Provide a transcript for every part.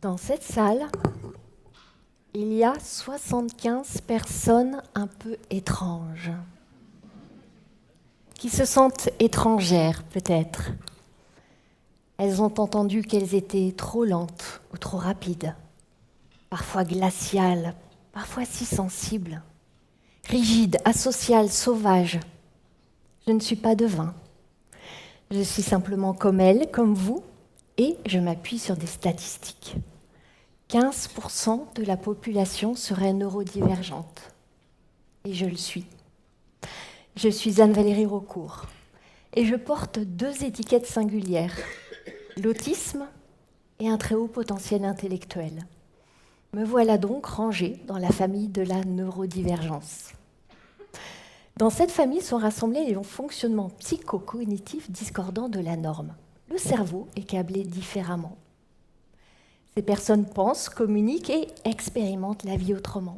Dans cette salle, il y a 75 personnes un peu étranges, qui se sentent étrangères peut-être. Elles ont entendu qu'elles étaient trop lentes ou trop rapides, parfois glaciales, parfois si sensibles, rigides, asociales, sauvages. Je ne suis pas devin. Je suis simplement comme elles, comme vous, et je m'appuie sur des statistiques. 15% de la population serait neurodivergente. Et je le suis. Je suis Anne-Valérie Raucourt. Et je porte 2 étiquettes singulières, l'autisme et un très haut potentiel intellectuel. Me voilà donc rangée dans la famille de la neurodivergence. Dans cette famille sont rassemblés les fonctionnements psychocognitifs discordants de la norme. Le cerveau est câblé différemment. Ces personnes pensent, communiquent et expérimentent la vie autrement.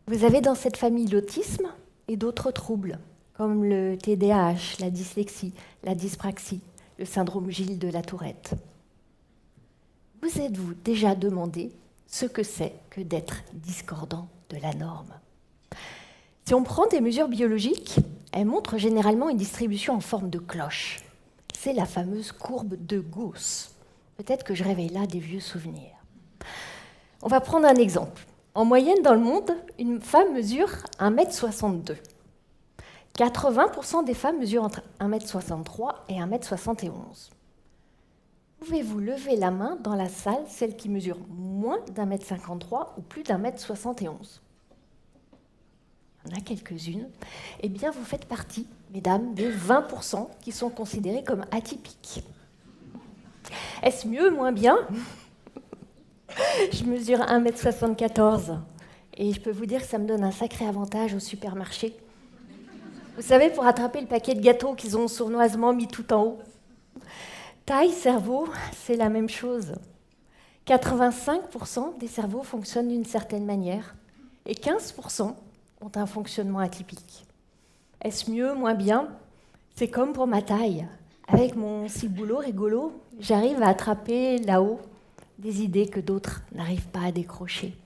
Vous avez dans cette famille l'autisme et d'autres troubles, comme le TDAH, la dyslexie, la dyspraxie, le syndrome Gilles de la Tourette. Vous êtes-vous déjà demandé ce que c'est que d'être discordant de la norme ? Si on prend des mesures biologiques, elles montrent généralement une distribution en forme de cloche. C'est la fameuse courbe de Gauss. Peut-être que je réveille là des vieux souvenirs. On va prendre un exemple. En moyenne, dans le monde, une femme mesure 1,62 m. 80% des femmes mesurent entre 1,63 m et 1,71 m. Pouvez-vous lever la main dans la salle, celle qui mesure moins d'1,53 m ou plus d'1,71 m ? Il y en a quelques-unes. Eh bien, vous faites partie, mesdames, des 20% qui sont considérés comme atypiques. Est-ce mieux, moins bien ? Je mesure 1,74 m et je peux vous dire que ça me donne un sacré avantage au supermarché. Vous savez, pour attraper le paquet de gâteaux qu'ils ont sournoisement mis tout en haut. Taille, cerveau, c'est la même chose. 85% des cerveaux fonctionnent d'une certaine manière et 15% ont un fonctionnement atypique. Est-ce mieux, moins bien ? C'est comme pour ma taille. Avec mon ciboulot rigolo, j'arrive à attraper là-haut des idées que d'autres n'arrivent pas à décrocher.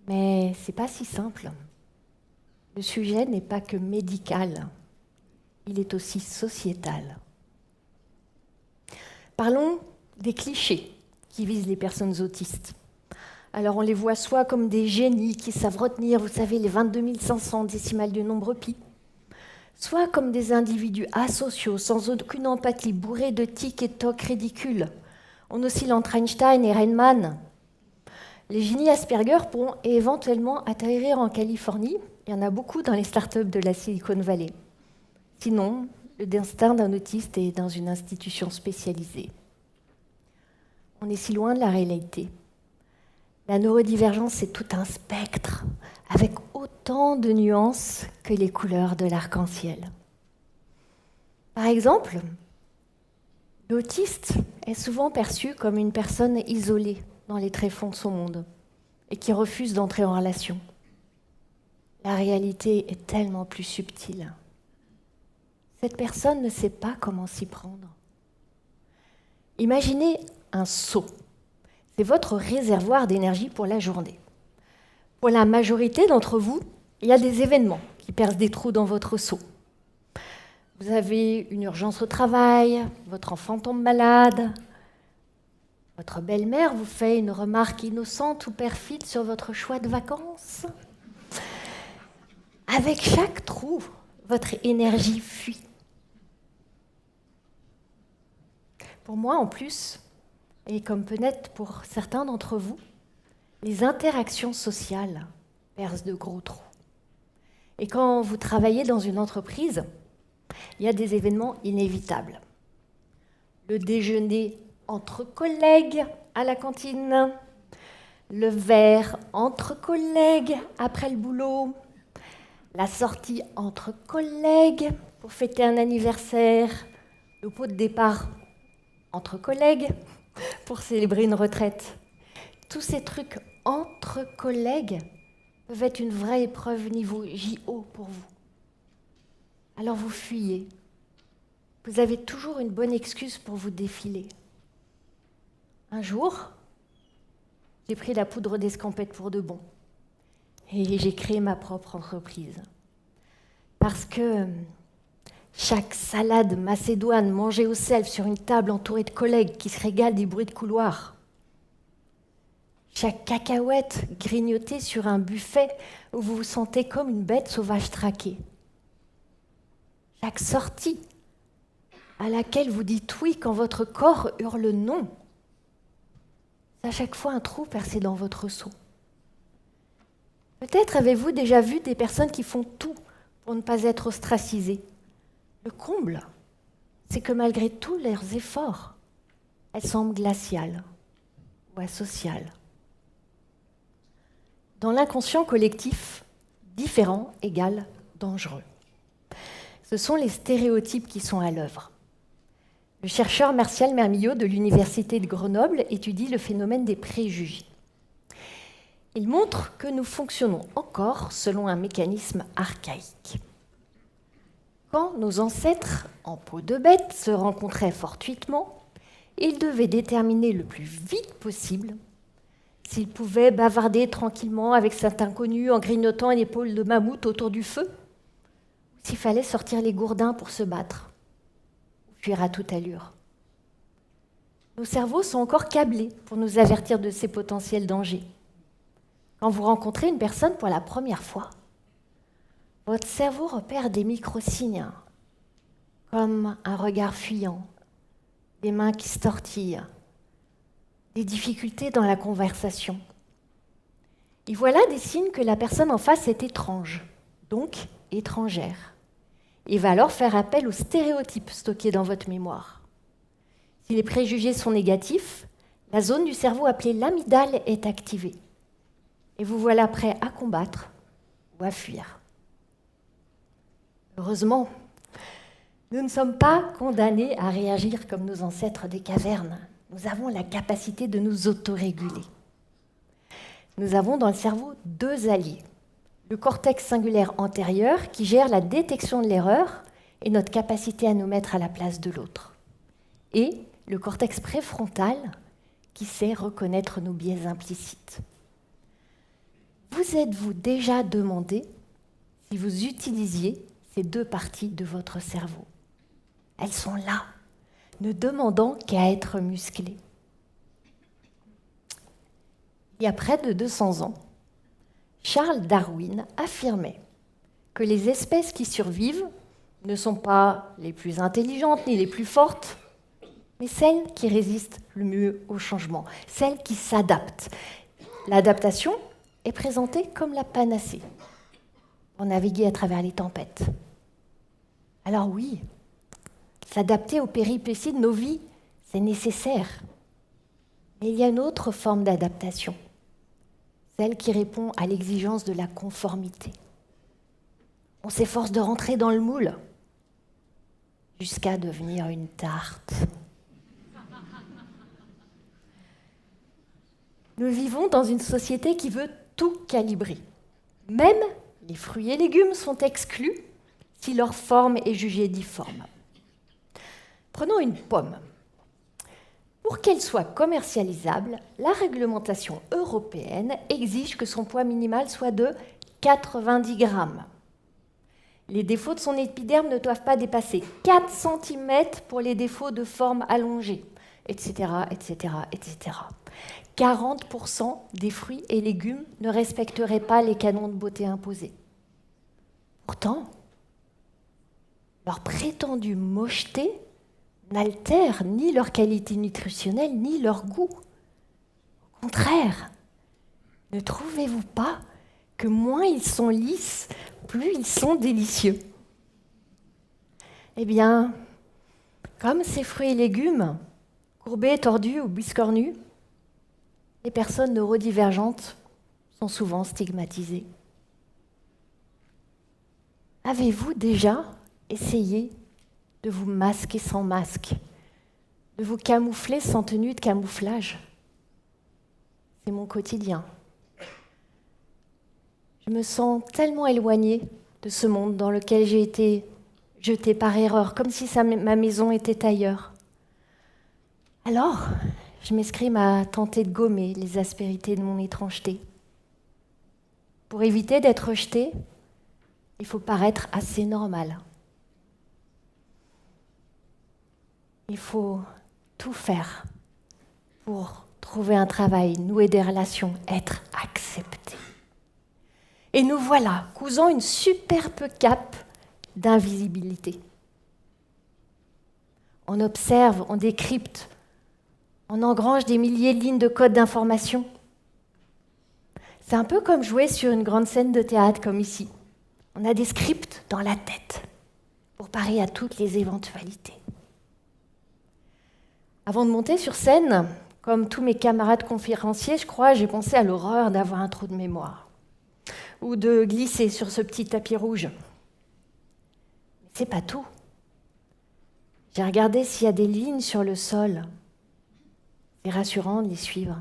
Mais c'est pas si simple. Le sujet n'est pas que médical, il est aussi sociétal. Parlons des clichés qui visent les personnes autistes. Alors on les voit soit comme des génies qui savent retenir, vous savez, les 22 500 décimales du nombre pi, soit comme des individus asociaux, sans aucune empathie, bourrés de tics et tocs ridicules. On oscille entre Einstein et Feynman. Les génies Asperger pourront éventuellement atterrir en Californie. Il y en a beaucoup dans les startups de la Silicon Valley. Sinon, le destin d'un autiste est dans une institution spécialisée. On est si loin de la réalité. La neurodivergence, c'est tout un spectre, avec autant de nuances que les couleurs de l'arc-en-ciel. Par exemple, l'autiste est souvent perçu comme une personne isolée dans les tréfonds de son monde et qui refuse d'entrer en relation. La réalité est tellement plus subtile. Cette personne ne sait pas comment s'y prendre. Imaginez un seau. C'est votre réservoir d'énergie pour la journée. Pour la majorité d'entre vous, il y a des événements qui percent des trous dans votre seau. Vous avez une urgence au travail, votre enfant tombe malade, votre belle-mère vous fait une remarque innocente ou perfide sur votre choix de vacances. Avec chaque trou, votre énergie fuit. Pour moi, en plus, et comme peut-être pour certains d'entre vous, les interactions sociales percent de gros trous. Et quand vous travaillez dans une entreprise, il y a des événements inévitables. Le déjeuner entre collègues à la cantine, le verre entre collègues après le boulot, la sortie entre collègues pour fêter un anniversaire, le pot de départ entre collègues pour célébrer une retraite. Tous ces trucs entre collègues peuvent être une vraie épreuve niveau JO pour vous. Alors vous fuyez. Vous avez toujours une bonne excuse pour vous défiler. Un jour, j'ai pris la poudre d'escampette pour de bon et j'ai créé ma propre entreprise. Parce que chaque salade macédoine mangée au sel sur une table entourée de collègues qui se régalent des bruits de couloir, chaque cacahuète grignotée sur un buffet où vous vous sentez comme une bête sauvage traquée, chaque sortie à laquelle vous dites oui quand votre corps hurle non, c'est à chaque fois un trou percé dans votre seau. Peut-être avez-vous déjà vu des personnes qui font tout pour ne pas être ostracisées. Le comble, c'est que malgré tous leurs efforts, elles semblent glaciales ou asociales. Dans l'inconscient collectif, différent égale dangereux. Ce sont les stéréotypes qui sont à l'œuvre. Le chercheur Martial Mermillod de l'Université de Grenoble étudie le phénomène des préjugés. Il montre que nous fonctionnons encore selon un mécanisme archaïque. Quand nos ancêtres, en peau de bête, se rencontraient fortuitement, ils devaient déterminer le plus vite possible s'ils pouvaient bavarder tranquillement avec cet inconnu en grignotant une épaule de mammouth autour du feu, ou s'il fallait sortir les gourdins pour se battre, ou fuir à toute allure. Nos cerveaux sont encore câblés pour nous avertir de ces potentiels dangers. Quand vous rencontrez une personne pour la première fois, votre cerveau repère des micro-signes, comme un regard fuyant, des mains qui se tortillent, des difficultés dans la conversation. Et voilà des signes que la personne en face est étrange, donc étrangère. Il va alors faire appel aux stéréotypes stockés dans votre mémoire. Si les préjugés sont négatifs, la zone du cerveau appelée l'amygdale est activée. Et vous voilà prêt à combattre ou à fuir. Heureusement, nous ne sommes pas condamnés à réagir comme nos ancêtres des cavernes. Nous avons la capacité de nous autoréguler. Nous avons dans le cerveau 2 alliés. Le cortex singulaire antérieur qui gère la détection de l'erreur et notre capacité à nous mettre à la place de l'autre. Et le cortex préfrontal qui sait reconnaître nos biais implicites. Vous êtes-vous déjà demandé si vous utilisiez ces 2 parties de votre cerveau? Elles sont là, ne demandant qu'à être musclées. Il y a près de 200 ans, Charles Darwin affirmait que les espèces qui survivent ne sont pas les plus intelligentes ni les plus fortes, mais celles qui résistent le mieux au changement, celles qui s'adaptent. L'adaptation est présentée comme la panacée pour naviguer à travers les tempêtes. Alors oui, s'adapter aux péripéties de nos vies, c'est nécessaire. Mais il y a une autre forme d'adaptation, celle qui répond à l'exigence de la conformité. On s'efforce de rentrer dans le moule jusqu'à devenir une tarte. Nous vivons dans une société qui veut tout calibrer. Même les fruits et légumes sont exclus si leur forme est jugée difforme. Prenons une pomme. Pour qu'elle soit commercialisable, la réglementation européenne exige que son poids minimal soit de 90 grammes. Les défauts de son épiderme ne doivent pas dépasser 4 cm pour les défauts de forme allongée, etc., etc., etc. 40% des fruits et légumes ne respecteraient pas les canons de beauté imposés. Pourtant, leur prétendue mocheté n'altère ni leur qualité nutritionnelle ni leur goût. Au contraire, ne trouvez-vous pas que moins ils sont lisses, plus ils sont délicieux? Eh bien, comme ces fruits et légumes, courbés, tordus ou biscornus, les personnes neurodivergentes sont souvent stigmatisées. Avez-vous déjà essayé de vous masquer sans masque, de vous camoufler sans tenue de camouflage? C'est mon quotidien. Je me sens tellement éloignée de ce monde dans lequel j'ai été jetée par erreur, comme si ma maison était ailleurs. Alors, je m'escrime à tenter de gommer les aspérités de mon étrangeté. Pour éviter d'être rejetée, il faut paraître assez normal. Il faut tout faire pour trouver un travail, nouer des relations, être accepté. Et nous voilà cousant une superbe cape d'invisibilité. On observe, on décrypte, on engrange des milliers de lignes de code d'information. C'est un peu comme jouer sur une grande scène de théâtre comme ici. On a des scripts dans la tête pour parer à toutes les éventualités. Avant de monter sur scène, comme tous mes camarades conférenciers, je crois, j'ai pensé à l'horreur d'avoir un trou de mémoire ou de glisser sur ce petit tapis rouge. Mais c'est pas tout. J'ai regardé s'il y a des lignes sur le sol. C'est rassurant de les suivre.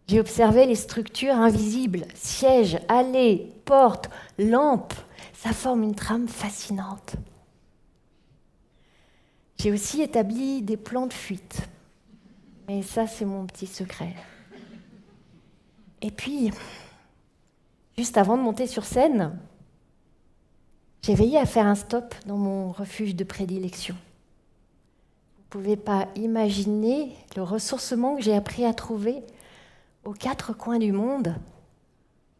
J'ai observé les structures invisibles, sièges, allées, portes, lampes. Ça forme une trame fascinante. J'ai aussi établi des plans de fuite. Mais ça, c'est mon petit secret. Et puis, juste avant de monter sur scène, j'ai veillé à faire un stop dans mon refuge de prédilection. Vous ne pouvez pas imaginer le ressourcement que j'ai appris à trouver aux quatre coins du monde,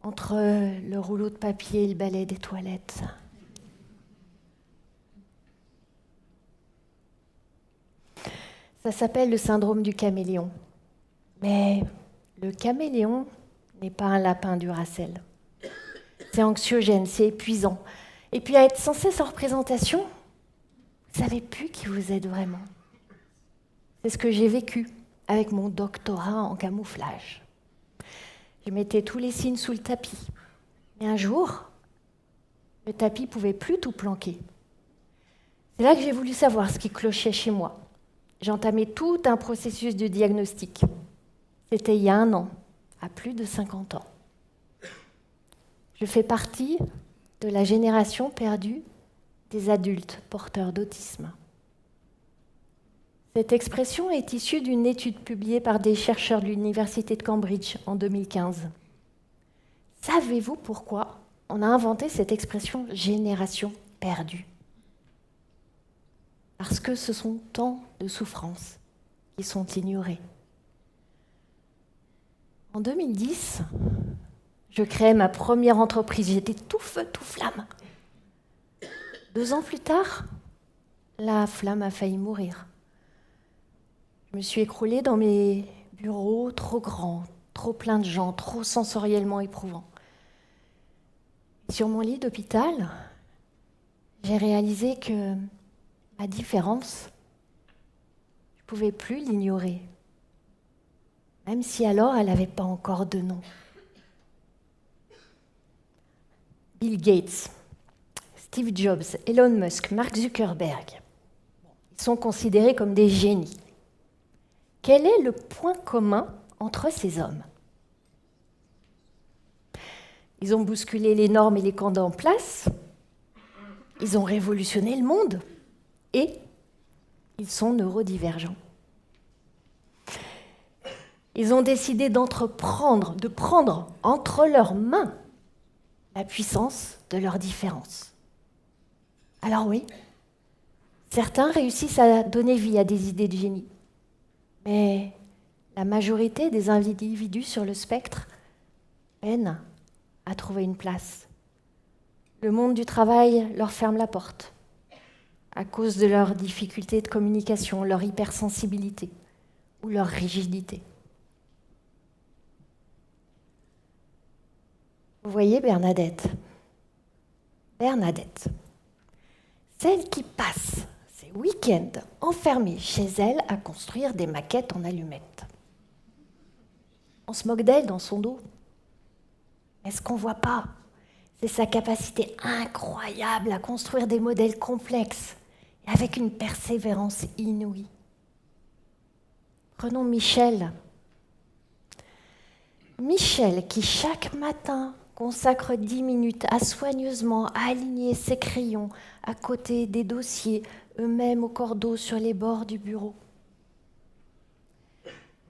entre le rouleau de papier et le balai des toilettes. Ça s'appelle le syndrome du caméléon. Mais le caméléon n'est pas un lapin Duracell. C'est anxiogène, c'est épuisant. Et puis à être sans cesse en représentation, vous ne savez plus qui vous êtes vraiment. C'est ce que j'ai vécu avec mon doctorat en camouflage. Je mettais tous les signes sous le tapis. Et un jour, le tapis ne pouvait plus tout planquer. C'est là que j'ai voulu savoir ce qui clochait chez moi. J'ai entamé tout un processus de diagnostic. C'était il y a 1 an, à plus de 50 ans. Je fais partie de la génération perdue des adultes porteurs d'autisme. Cette expression est issue d'une étude publiée par des chercheurs de l'Université de Cambridge en 2015. Savez-vous pourquoi on a inventé cette expression « génération perdue » ? Parce que ce sont tant de souffrances qui sont ignorées. En 2010, je créais ma première entreprise. J'étais tout feu, tout flamme. 2 ans plus tard, la flamme a failli mourir. Je me suis écroulée dans mes bureaux trop grands, trop pleins de gens, trop sensoriellement éprouvants. Sur mon lit d'hôpital, j'ai réalisé que ma différence, je ne pouvais plus l'ignorer, même si alors elle n'avait pas encore de nom. Bill Gates, Steve Jobs, Elon Musk, Mark Zuckerberg, ils sont considérés comme des génies. Quel est le point commun entre ces hommes ? Ils ont bousculé les normes et les codes en place, ils ont révolutionné le monde et ils sont neurodivergents. Ils ont décidé d'entreprendre, de prendre entre leurs mains la puissance de leur différence. Alors oui, certains réussissent à donner vie à des idées de génie, mais la majorité des individus sur le spectre peinent à trouver une place. Le monde du travail leur ferme la porte à cause de leurs difficultés de communication, leur hypersensibilité ou leur rigidité. Vous voyez Bernadette, celle qui passe ses week-ends enfermée chez elle à construire des maquettes en allumettes. On se moque d'elle dans son dos. Mais ce qu'on ne voit pas, c'est sa capacité incroyable à construire des modèles complexes et avec une persévérance inouïe. Prenons Michel. Michel qui chaque matin consacre 10 minutes à soigneusement aligner ses crayons à côté des dossiers, eux-mêmes au cordeau sur les bords du bureau.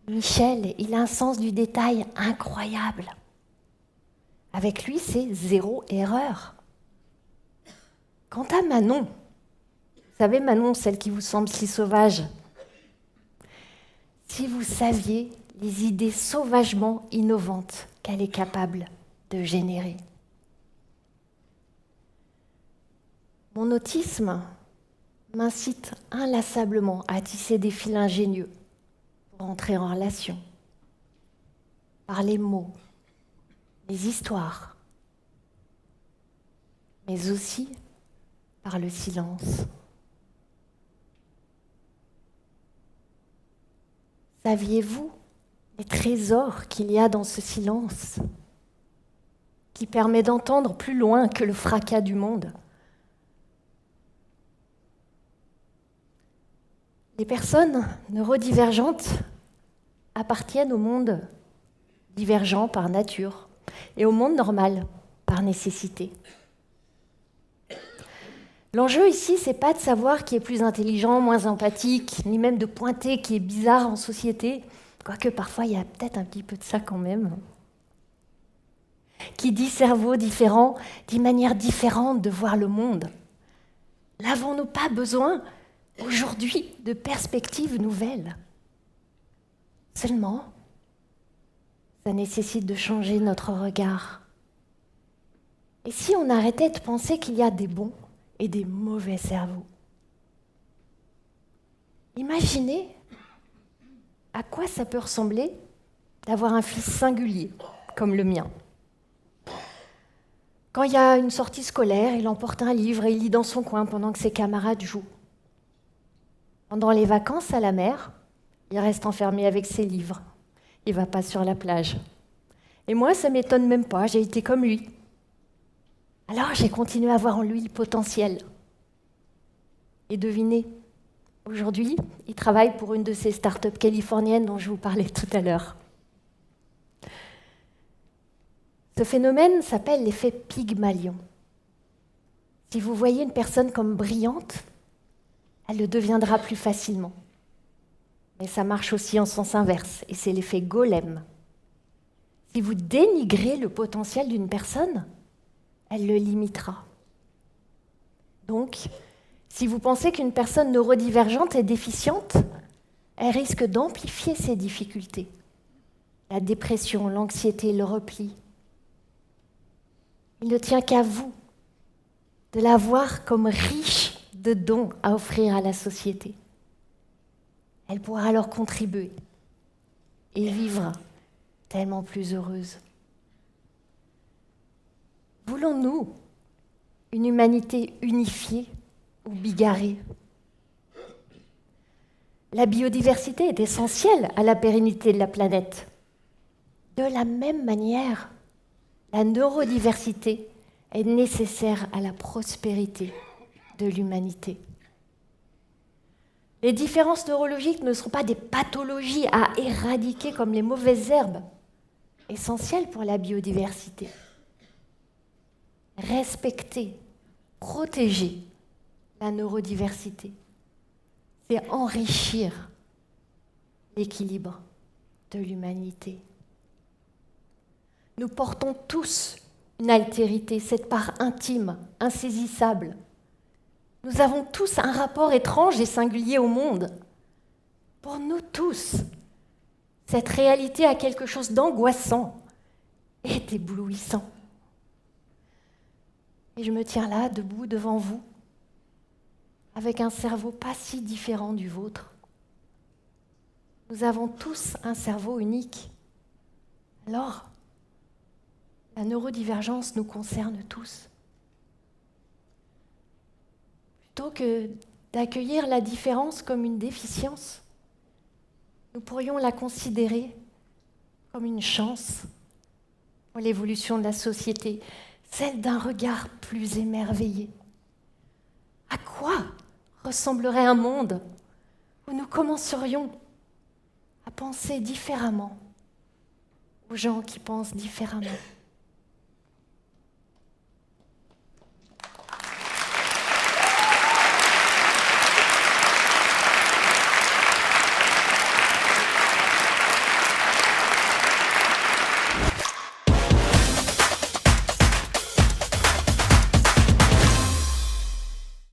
Michel, il a un sens du détail incroyable. Avec lui, c'est 0 erreur. Quant à Manon, vous savez Manon, celle qui vous semble si sauvage, si vous saviez les idées sauvagement innovantes qu'elle est capable de générer. Mon autisme m'incite inlassablement à tisser des fils ingénieux pour entrer en relation, par les mots, les histoires, mais aussi par le silence. Saviez-vous les trésors qu'il y a dans ce silence qui permet d'entendre plus loin que le fracas du monde ? Les personnes neurodivergentes appartiennent au monde divergent par nature et au monde normal par nécessité. L'enjeu ici, c'est pas de savoir qui est plus intelligent, moins empathique, ni même de pointer qui est bizarre en société, quoique parfois il y a peut-être un petit peu de ça quand même. Qui dit cerveau différent, dit manière différente de voir le monde. N'avons-nous pas besoin aujourd'hui de perspectives nouvelles? Seulement, ça nécessite de changer notre regard. Et si on arrêtait de penser qu'il y a des bons et des mauvais cerveaux? Imaginez à quoi ça peut ressembler d'avoir un fils singulier comme le mien. Quand il y a une sortie scolaire, il emporte un livre et il lit dans son coin pendant que ses camarades jouent. Pendant les vacances à la mer, il reste enfermé avec ses livres. Il ne va pas sur la plage. Et moi, ça ne m'étonne même pas, j'ai été comme lui. Alors j'ai continué à voir en lui le potentiel. Et devinez, aujourd'hui, il travaille pour une de ces startups californiennes dont je vous parlais tout à l'heure. Ce phénomène s'appelle l'effet Pygmalion. Si vous voyez une personne comme brillante, elle le deviendra plus facilement. Mais ça marche aussi en sens inverse, et c'est l'effet golem. Si vous dénigrez le potentiel d'une personne, elle le limitera. Donc, si vous pensez qu'une personne neurodivergente est déficiente, elle risque d'amplifier ses difficultés. La dépression, l'anxiété, le repli. Il ne tient qu'à vous de la voir comme riche de dons à offrir à la société. Elle pourra alors contribuer et vivre tellement plus heureuse. Voulons-nous une humanité unifiée ou bigarrée? La biodiversité est essentielle à la pérennité de la planète. De la même manière, la neurodiversité est nécessaire à la prospérité de l'humanité. Les différences neurologiques ne sont pas des pathologies à éradiquer comme les mauvaises herbes, essentielles pour la biodiversité. Respecter, protéger la neurodiversité, c'est enrichir l'équilibre de l'humanité. Nous portons tous une altérité, cette part intime, insaisissable. Nous avons tous un rapport étrange et singulier au monde. Pour nous tous, cette réalité a quelque chose d'angoissant et d'éblouissant. Et je me tiens là, debout devant vous, avec un cerveau pas si différent du vôtre. Nous avons tous un cerveau unique. Alors, la neurodivergence nous concerne tous. Plutôt que d'accueillir la différence comme une déficience, nous pourrions la considérer comme une chance pour l'évolution de la société, celle d'un regard plus émerveillé. À quoi ressemblerait un monde où nous commencerions à penser différemment aux gens qui pensent différemment ?